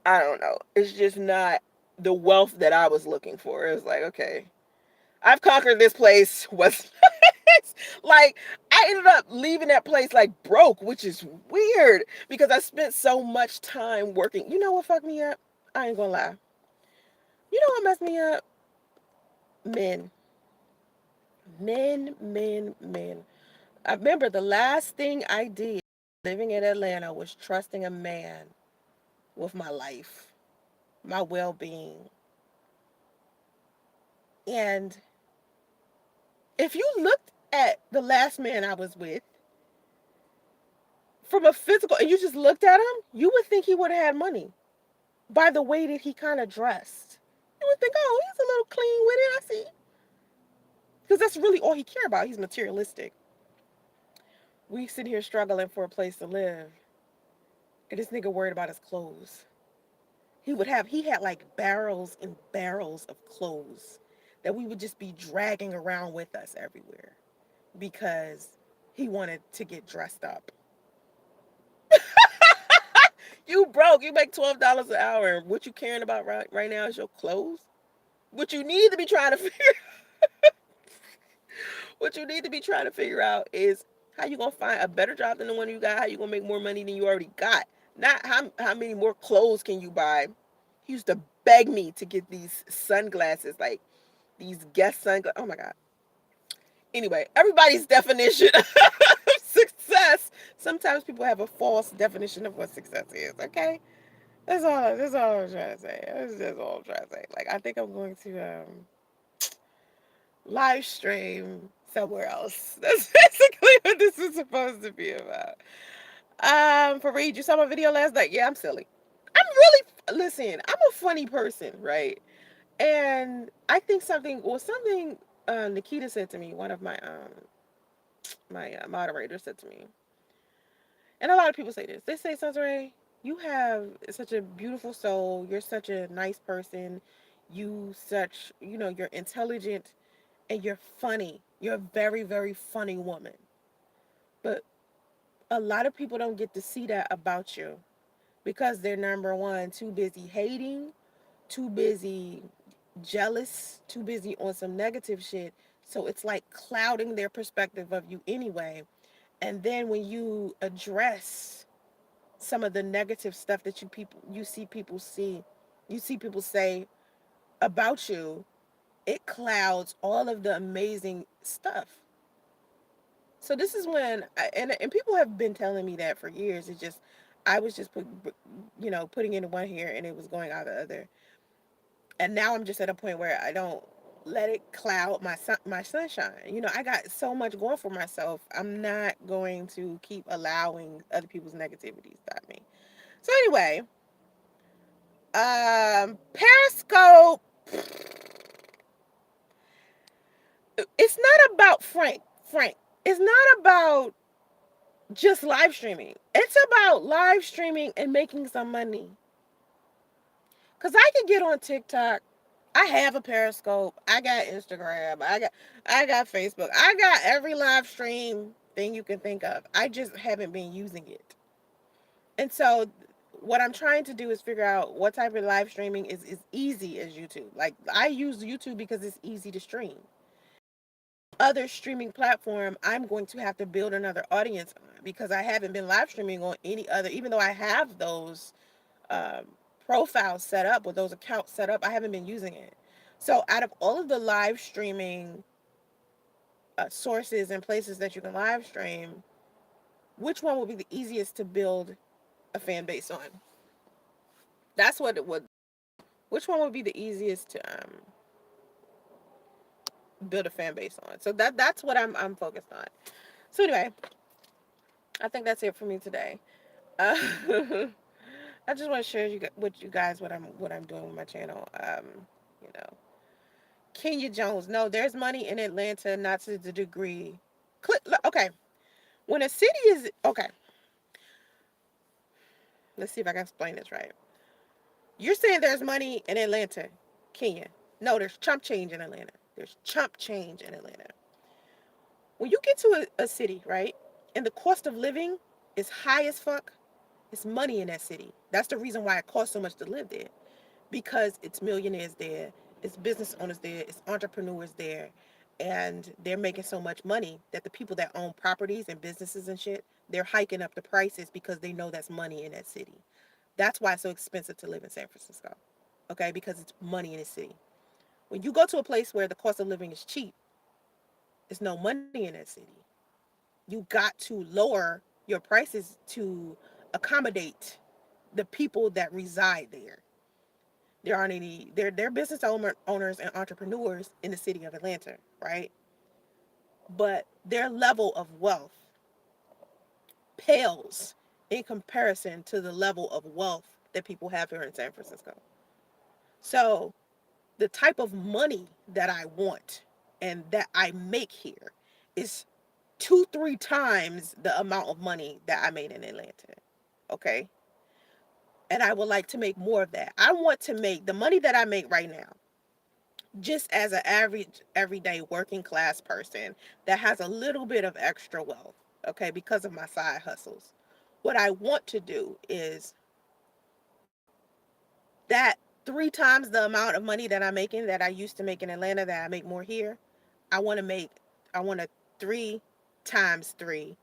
[SPEAKER 1] I don't know, it's just not the wealth that I was looking for. It was like, okay, I've conquered this place. What's like, I ended up leaving that place like broke, which is weird because I spent so much time working. You know what fucked me up? I ain't gonna lie. You know what messed me up? Men. Men. I remember the last thing I did living in Atlanta was trusting a man with my life, my well being. And if you looked at the last man I was with from a physical, and you just looked at him, you would think he would have had money by the way that he kind of dressed. You would think, oh, he's a little clean with it, I see. Because that's really all he cared about. He's materialistic. We sit here struggling for a place to live. And this nigga worried about his clothes. He had like barrels and barrels of clothes that we would just be dragging around with us everywhere because he wanted to get dressed up. You broke. You make $12 an hour. And what you caring about right now is your clothes. What you need to be trying to figure what you need to be trying to figure out is how you gonna find a better job than the one you got. How you gonna make more money than you already got. Not how many more clothes can you buy. He used to beg me to get these sunglasses, like these Guess sunglasses. Oh my god. Anyway, everybody's definition of success. Sometimes people have a false definition of what success is. Okay, that's all I'm trying to say. That's all I'm trying to say. Like I think I'm going to live stream somewhere else. That's basically what this is supposed to be about. Fareed, you saw my video last night. Yeah, I'm silly. I'm really listen. I'm a funny person, right? And I think something Nikita said to me. One of my moderators said to me, and a lot of people say this. They say, Soncerae, you have such a beautiful soul. You're such a nice person. You're intelligent and you're funny. You're a very, very funny woman. But a lot of people don't get to see that about you because they're number one, too busy hating, too busy jealous, too busy on some negative shit. So it's like clouding their perspective of you anyway. And then when you address some of the negative stuff that you see people say about you, it clouds all of the amazing stuff. So this is when and people have been telling me that for years. It's just I was just putting into one ear and it was going out the other. And now I'm just at a point where I don't let it cloud my sunshine. I got so much going for myself. I'm not going to keep allowing other people's negativity to stop me. So anyway, Periscope. It's not about Frank. It's not about just live streaming. It's about live streaming and making some money. Cause I can get on TikTok. I have a Periscope. I got Instagram. I got Facebook. I got every live stream thing you can think of. I just haven't been using it. And so what I'm trying to do is figure out what type of live streaming is easy as YouTube. Like I use YouTube because it's easy to stream. Other streaming platform, I'm going to have to build another audience on because I haven't been live streaming on any other, even though I have those um, profiles set up with those accounts set up, I haven't been using it. So out of all of the live streaming sources and places that you can live stream, which one would be the easiest to build a fan base on? That's what it would. Which one would be the easiest to build a fan base on? So that's what I'm focused on. So anyway, I think that's it for me today. Uh, I just want to share with you guys what I'm doing with my channel. You know, Kenya Jones. No, there's money in Atlanta, not to the degree. Okay, when a city is okay, Let's see if I can explain this right. You're saying there's money in Atlanta, Kenya. No, there's chump change in Atlanta. There's chump change in Atlanta. When you get to a city, right, and the cost of living is high as fuck, it's money in that city. That's the reason why it costs so much to live there. Because it's millionaires there, it's business owners there, it's entrepreneurs there, and they're making so much money that the people that own properties and businesses and shit, they're hiking up the prices because they know that's money in that city. That's why it's so expensive to live in San Francisco. Okay, because it's money in the city. When you go to a place where the cost of living is cheap, there's no money in that city. You got to lower your prices to accommodate the people that reside there. There aren't any, they're business owners and entrepreneurs in the city of Atlanta, right? But their level of wealth pales in comparison to the level of wealth that people have here in San Francisco. So the type of money that I want and that I make here is two, three times the amount of money that I made in Atlanta. Okay. And I would like to make more of that. I want to make the money that I make right now, just as an average, everyday working class person that has a little bit of extra wealth, okay, because of my side hustles. What I want to do is that three times the amount of money that I'm making that I used to make in Atlanta that I make more here. I want to make, I want to three times three.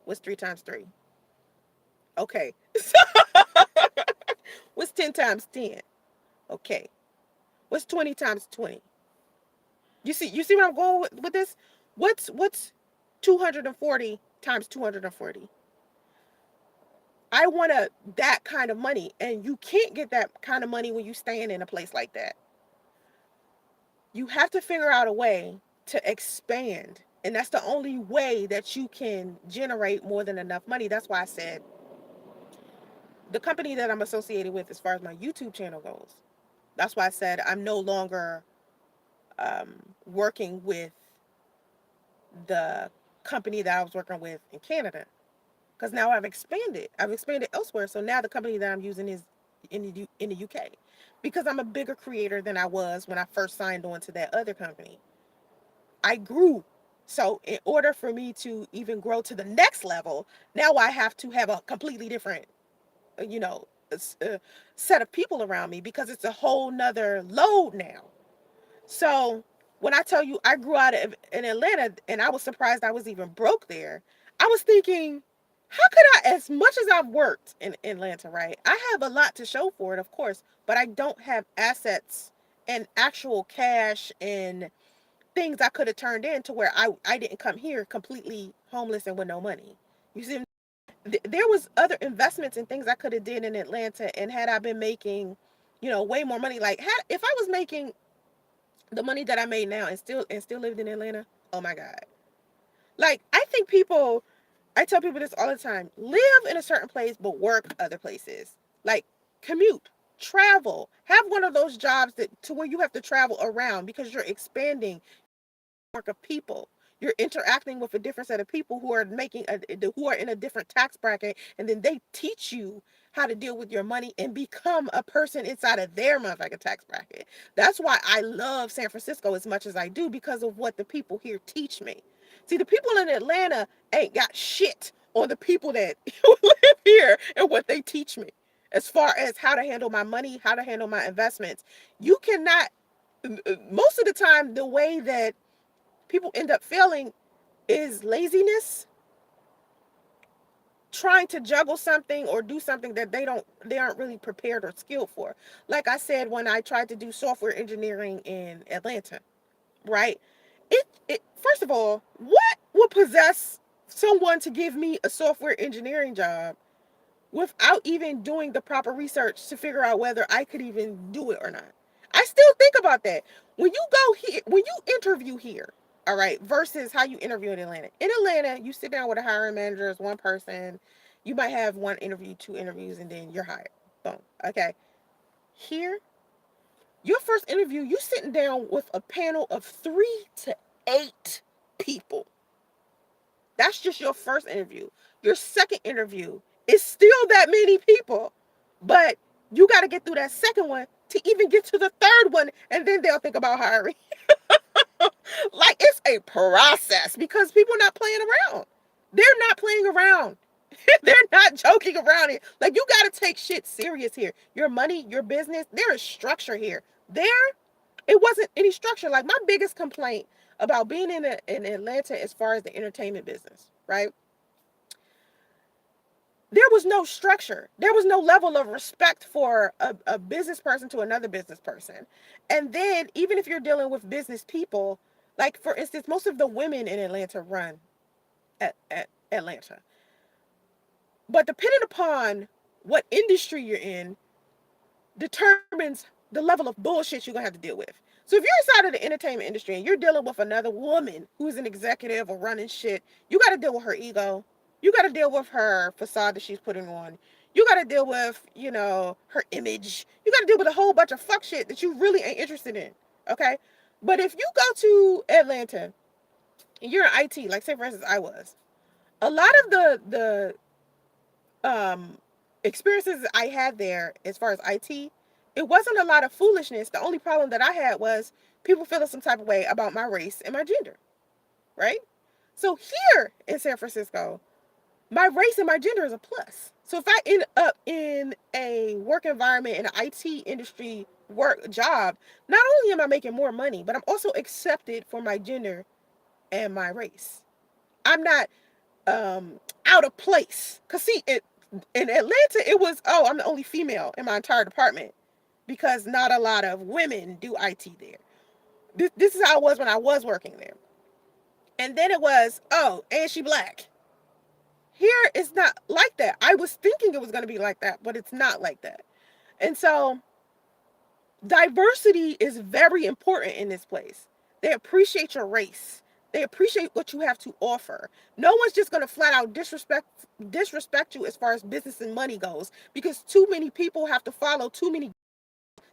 [SPEAKER 1] What's three times three? Okay. What's 10 times 10? Okay. What's 20 times 20? You see where I'm going with this? What's 240 times 240? I want that kind of money, and you can't get that kind of money when you staying in a place like that. You have to figure out a way to expand, and that's the only way that you can generate more than enough money. That's why I said the company that I'm associated with as far as my YouTube channel goes. That's why I said I'm no longer working with the company that I was working with in Canada, because now I've expanded. I've expanded elsewhere. So now the company that I'm using is in the UK, because I'm a bigger creator than I was when I first signed on to that other company. I grew. So in order for me to even grow to the next level, now I have to have a completely different, you know, set of people around me, because it's a whole nother load now. So when I tell you I grew out of in Atlanta and I was surprised I was even broke there, I was thinking, how could I, as much as I've worked in Atlanta, right? I have a lot to show for it, of course, but I don't have assets and actual cash and things I could have turned in to where I didn't come here completely homeless and with no money. You see, there was other investments and things I could have did in Atlanta, and had I been making, way more money, like if I was making the money that I made now and still lived in Atlanta, oh my God. Like, I think people, I tell people this all the time: live in a certain place but work other places. Like, commute, travel, have one of those jobs that to where you have to travel around, because you're expanding work of people. You're interacting with a different set of people who are in a different tax bracket, and then they teach you how to deal with your money and become a person inside of their motherfucking tax bracket. That's why I love San Francisco as much as I do, because of what the people here teach me. See, the people in Atlanta ain't got shit on the people that live here and what they teach me as far as how to handle my money, how to handle my investments. You cannot, most of the time, the way that people end up failing is laziness, trying to juggle something or do something that they aren't really prepared or skilled for. Like I said, when I tried to do software engineering in Atlanta, right? It first of all, what would possess someone to give me a software engineering job without even doing the proper research to figure out whether I could even do it or not? I still think about that. When you go here, when you interview here, all right, versus how you interview in Atlanta. In Atlanta, you sit down with a hiring manager as one person. You might have one interview, two interviews, and then you're hired. Boom. Okay. Here, your first interview, you sitting down with a panel of 3 to 8 people. That's just your first interview. Your second interview It's still that many people. But you got to get through that second one to even get to the third one, and then they'll think about hiring. Like, it's a process because people are not playing around. They're not playing around. They're not joking around here. Like, you got to take shit serious here. Your money, your business, there is structure here. There, it wasn't any structure. Like, my biggest complaint about being in Atlanta as far as the entertainment business, right? There was no structure. There was no level of respect for a business person to another business person. And then, even if you're dealing with business people, like, for instance, most of the women in Atlanta run at Atlanta. But depending upon what industry you're in, determines the level of bullshit you're gonna have to deal with. So if you're inside of the entertainment industry and you're dealing with another woman who's an executive or running shit, you got to deal with her ego. You got to deal with her facade that she's putting on. You got to deal with, her image. You got to deal with a whole bunch of fuck shit that you really ain't interested in. Okay? But if you go to Atlanta and you're in IT, like say for instance I was, a lot of the experiences I had there as far as IT, it wasn't a lot of foolishness. The only problem that I had was people feeling some type of way about my race and my gender, right? So here in San Francisco, my race and my gender is a plus. So if I end up in a work environment in an IT industry work job, not only am I making more money, but I'm also accepted for my gender and my race. I'm not out of place. Cause see, in Atlanta, it was, oh, I'm the only female in my entire department because not a lot of women do IT there. This is how it was when I was working there. And then it was, oh, and she black. Here it's not like that. I was thinking it was going to be like that, but it's not like that. And so diversity is very important in this place. They appreciate your race. They appreciate what you have to offer. No one's just going to flat out disrespect you as far as business and money goes because too many people have to follow too many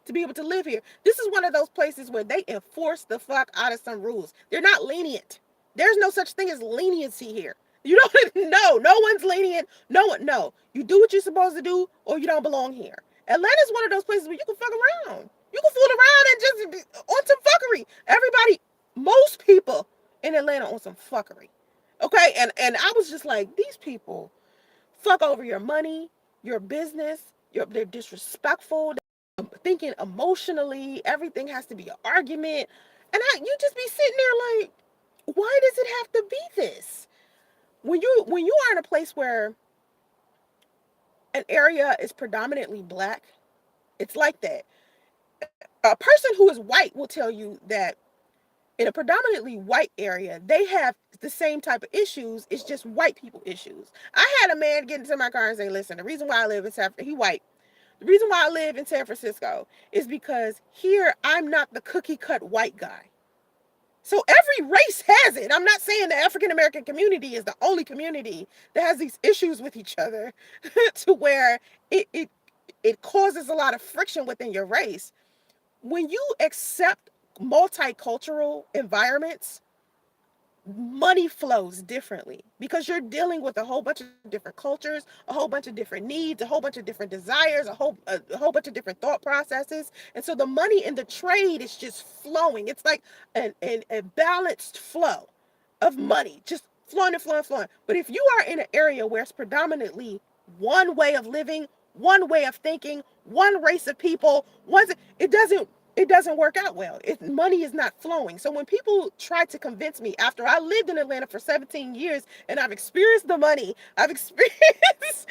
[SPEAKER 1] to be able to live here. This is one of those places where they enforce the fuck out of some rules. They're not lenient. There's no such thing as leniency here. You don't know. No one's lenient. No one. No. You do what you're supposed to do, or you don't belong here. Atlanta's one of those places where you can fuck around. You can fool around and just be on some fuckery. Everybody, most people in Atlanta on some fuckery. Okay, and I was just like, these people fuck over your money, your business. They're disrespectful, thinking emotionally. Everything has to be an argument, and you just be sitting there like, why does it have to be this? When you are in a place where an area is predominantly black, it's like that. A person who is white will tell you that in a predominantly white area, they have the same type of issues. It's just white people issues. I had a man get into my car and say, "Listen, the reason why I live in he white. The reason why I live in San Francisco is because here I'm not the cookie cut white guy. So every race has it. I'm not saying the African American community is the only community that has these issues with each other to where it causes a lot of friction within your race. When you accept multicultural environments, money flows differently because you're dealing with a whole bunch of different cultures, a whole bunch of different needs, a whole bunch of different desires, a whole bunch of different thought processes. And so the money in the trade is just flowing. It's like a balanced flow of money, just flowing and flowing and flowing. But if you are in an area where it's predominantly one way of living, one way of thinking, one race of people, it doesn't work out well. Money is not flowing. So when people try to convince me after I lived in Atlanta for 17 years and I've experienced the money, I've experienced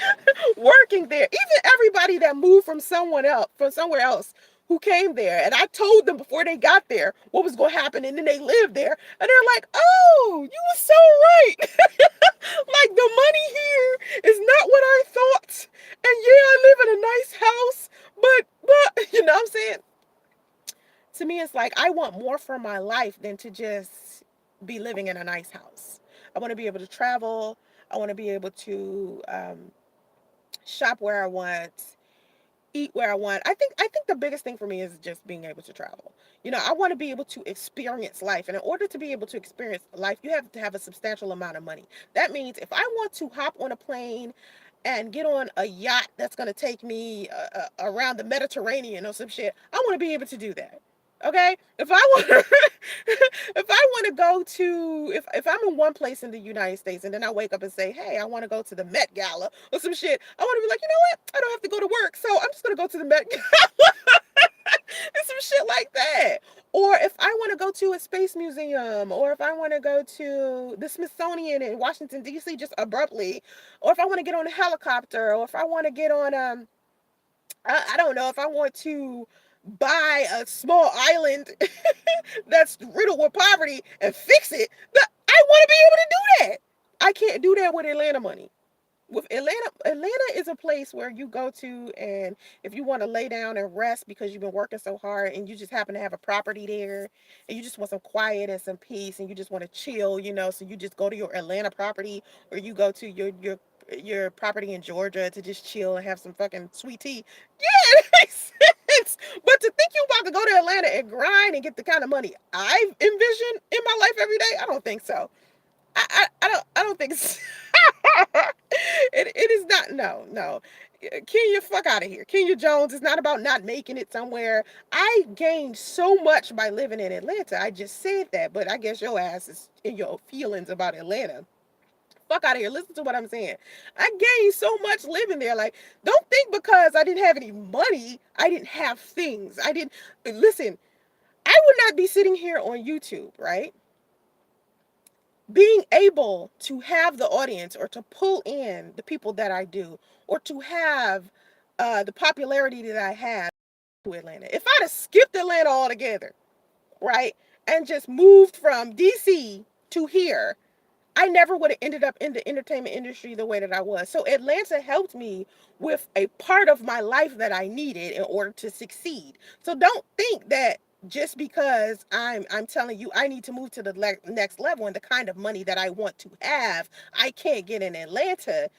[SPEAKER 1] working there, even everybody that moved from somewhere else who came there, and I told them before they got there what was going to happen, and then they lived there, and they're like, "Oh, you were so right." Like, the money here is not what I thought. And yeah, I live in a nice house, but you know what I'm saying? To me, it's like I want more for my life than to just be living in a nice house. I want to be able to travel. I want to be able to shop where I want, eat where I want. I think the biggest thing for me is just being able to travel. I want to be able to experience life. And in order to be able to experience life, you have to have a substantial amount of money. That means if I want to hop on a plane and get on a yacht that's going to take me around the Mediterranean or some shit. I want to be able to do that. Okay? If I want if I want to go to if I'm in one place in the United States and then I wake up and say, "Hey, I want to go to the Met Gala or some shit." I want to be like, "You know what? I don't have to go to work. So I'm just going to go to the Met Gala." And some shit like that. Or if I want to go to a space museum, or if I want to go to the Smithsonian in Washington D.C. just abruptly, or if I want to get on a helicopter, or if I want to get on I don't know, if I want to buy a small island that's riddled with poverty and fix it, I want to be able to do that. I can't do that with Atlanta money. With Atlanta is a place where you go to, and if you want to lay down and rest because you've been working so hard and you just happen to have a property there and you just want some quiet and some peace and you just want to chill, so you just go to your Atlanta property, or you go to your property in Georgia to just chill and have some fucking sweet tea. Yeah, it makes sense. But to think you about to go to Atlanta and grind and get the kind of money I envision in my life every day, I don't think so. I don't think it's it is not. No. Kenya, fuck out of here. Kenya Jones is not about not making it somewhere. I gained so much by living in Atlanta. I just said that, but I guess your ass is in your feelings about Atlanta. Fuck out of here. Listen to what I'm saying. I gained so much living there. Like, don't think because I didn't have any money, I didn't have things. I didn't listen. I would not be sitting here on YouTube, right? Being able to have the audience, or to pull in the people that I do, or to have the popularity that I have to Atlanta. If I'd have skipped Atlanta altogether, right, and just moved from DC to here, I never would have ended up in the entertainment industry the way that I was. So Atlanta helped me with a part of my life that I needed in order to succeed. So don't think that just because I'm telling you I need to move to the next level and the kind of money that I want to have, I can't get in Atlanta.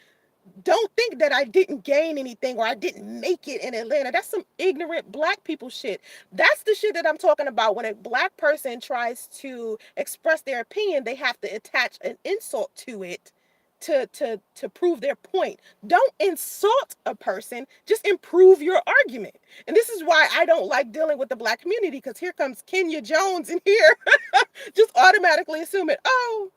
[SPEAKER 1] Don't think that I didn't gain anything or I didn't make it in Atlanta. That's some ignorant black people shit. That's the shit that I'm talking about. When a black person tries to express their opinion, they have to attach an insult to it to prove their point. Don't insult a person, just improve your argument. And this is why I don't like dealing with the black community, because here comes Kenya Jones in here just automatically assuming, oh,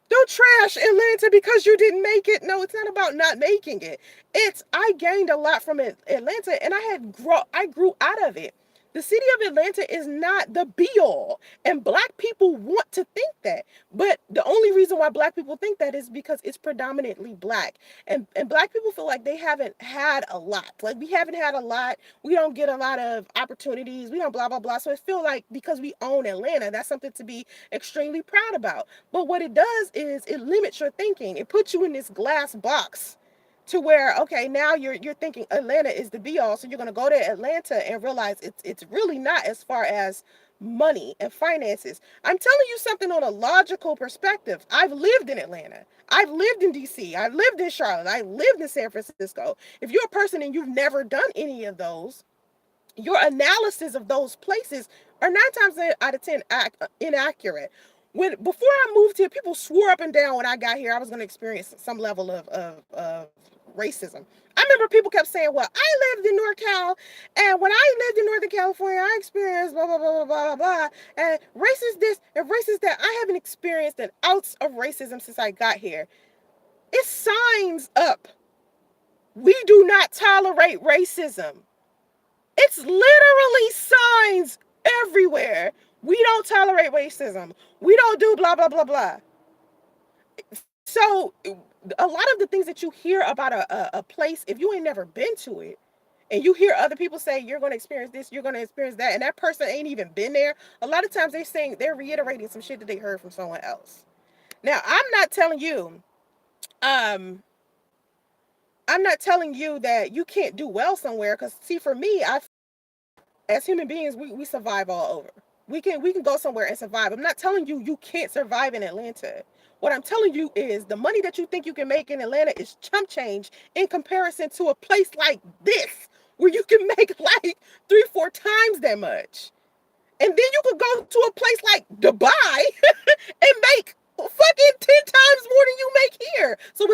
[SPEAKER 1] don't trash Atlanta because you didn't make it. No, it's not about not making it. It's I gained a lot from Atlanta, and I grew out of it. The city of Atlanta is not the be all, and black people want to think that. But the only reason why black people think that is because it's predominantly black. And black people feel like they haven't had a lot. Like, we haven't had a lot. We don't get a lot of opportunities. We don't blah blah blah. So I feel like because we own Atlanta, that's something to be extremely proud about. But what it does is it limits your thinking. It puts you in this glass box to where, okay, now you're thinking Atlanta is the be all. So you're gonna go to Atlanta and realize it's really not, as far as money and finances. I'm telling you something on a logical perspective. I've lived in Atlanta. I've lived in DC. I've lived in Charlotte. I lived in San Francisco. If you're a person and you've never done any of those, your analysis of those places are 9 times out of 10 inaccurate. Before I moved here, people swore up and down when I got here I was going to experience some level of racism. I remember people kept saying, well, I lived in NorCal, and when I lived in Northern California, I experienced blah, blah, blah, blah, blah, blah, and racist this and racist that. I haven't experienced an ounce of racism since I got here. It's signs up. We do not tolerate racism. It's literally signs everywhere. We don't tolerate racism. We don't do blah, blah, blah, blah. So a lot of the things that you hear about a place, if you ain't never been to it, and you hear other people say you're going to experience this, you're going to experience that, and that person ain't even been there, a lot of times they're reiterating some shit that they heard from someone else. Now, um, I'm not telling you that you can't do well somewhere, because see, for me, as human beings, we survive all over. We can go somewhere and survive. I'm not telling you you can't survive in Atlanta. What I'm telling you is the money that you think you can make in Atlanta is chump change in comparison to a place like this, where you can make like 3-4 times that much. And then you could go to a place like Dubai and make fucking 10 times more than you make here. So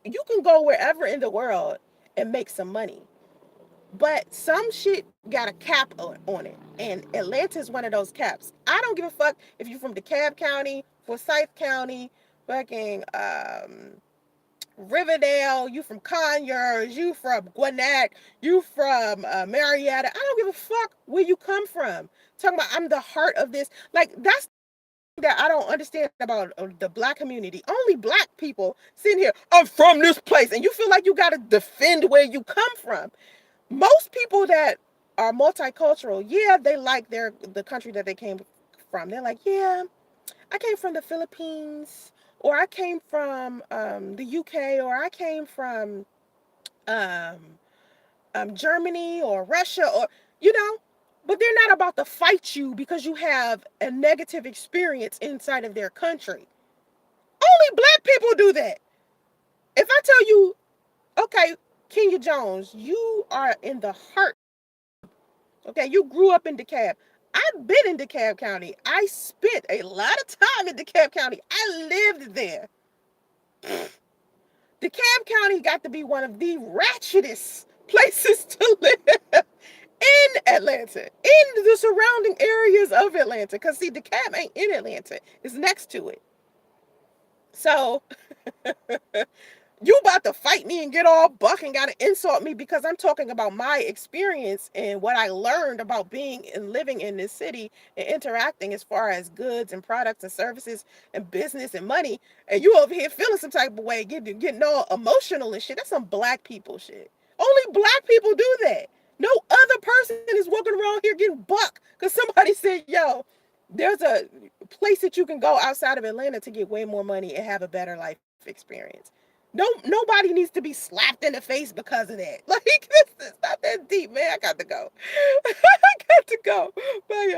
[SPEAKER 1] You can go wherever in the world and make some money. But some shit got a cap on it. And Atlanta is one of those caps. I don't give a fuck if you're from DeKalb County, Forsyth County, fucking Riverdale, you from Conyers, you from Gwinnett, you from Marietta. I don't give a fuck where you come from. Talking about I'm the heart of this. Like, that's that I don't understand about the black community. Only black people sitting here, I'm from this place. And you feel like you got to defend where you come from. Most people that are multicultural, yeah, they like the country that they came from. They're like, yeah, I came from the Philippines, or I came from the UK, or I came from um, Germany or Russia, or you know. But they're not about to fight you because you have a negative experience inside of their country. Only black people do that. If I tell you, okay, Kenya Jones, you are in the heart. Okay, you grew up in DeKalb. I've been in DeKalb County. I spent a lot of time in DeKalb County. I lived there. DeKalb County got to be one of the ratchetest places to live in Atlanta, in the surrounding areas of Atlanta. Because, see, DeKalb ain't in Atlanta, it's next to it. So, you about to fight me and get all buck and gotta insult me because I'm talking about my experience and what I learned about being and living in this city and interacting as far as goods and products and services and business and money. And you over here feeling some type of way, getting all emotional and shit. That's some black people shit. Only black people do that. No other person is walking around here getting buck because somebody said, yo, there's a place that you can go outside of Atlanta to get way more money and have a better life experience. No, nobody needs to be slapped in the face because of that. Like, this is not that deep, man. I got to go. I got to go. Bye, y'all.